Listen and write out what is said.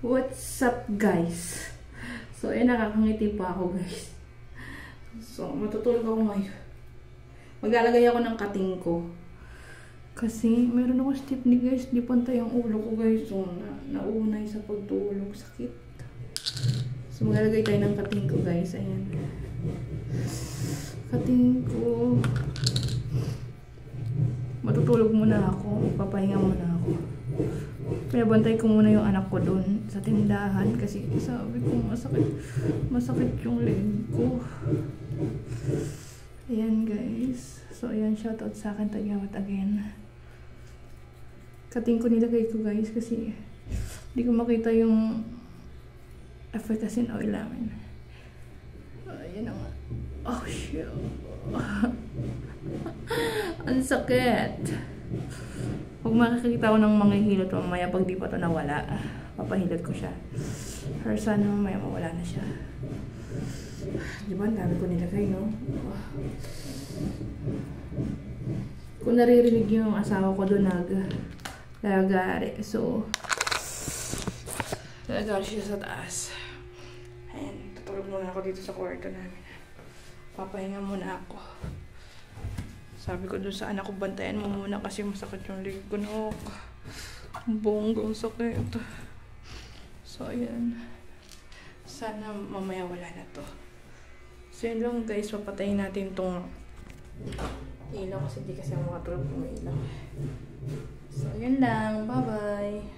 What's up guys? So ayan, nakakangiti pa ako guys. So matutulog ako ngayon. Maglalagay ako ng kating ko. Kasi meron ako stiffness guys. Di pantay ang ulo ko guys. So naunay sa pagtulog. Sakit. So maglalagay tayo ng kating ko guys. Ayan. Kating ko. Matutulog muna ako. Papahinga muna ako. Pinabantay ko muna yung anak ko doon sa tindahan kasi sabi ko masakit yung leg ko. Ayan guys. So ayan, shoutout sa akin Tagawat again. Kating ko nilagay ko guys kasi hindi ko makita yung efficacy oil namin. Ayan nga. Oh shit. Ang sakit. Huwag makikita ko ng mga hilot mamaya pag di pa ito nawala. Papahilot ko siya. Or sana mamaya mawala na siya. Diba? Ang dami ko nilagay, no? Kung naririnig yung asawa ko doon nag-lagari. So, nalagari siya sa taas. Ayan. Tutulog muna ako dito sa kwarto namin. Papahinga muna ako. Sabi ko doon sa anak ko, bantayan mo muna kasi masakit yung leg ko. No? Bonggang sakit. So, ayan. Sana mamaya wala na to. So, yun lang guys. Papatayin natin tong ilaw kasi di kasi ako makatulog kung ilaw. So, yun lang. Bye-bye.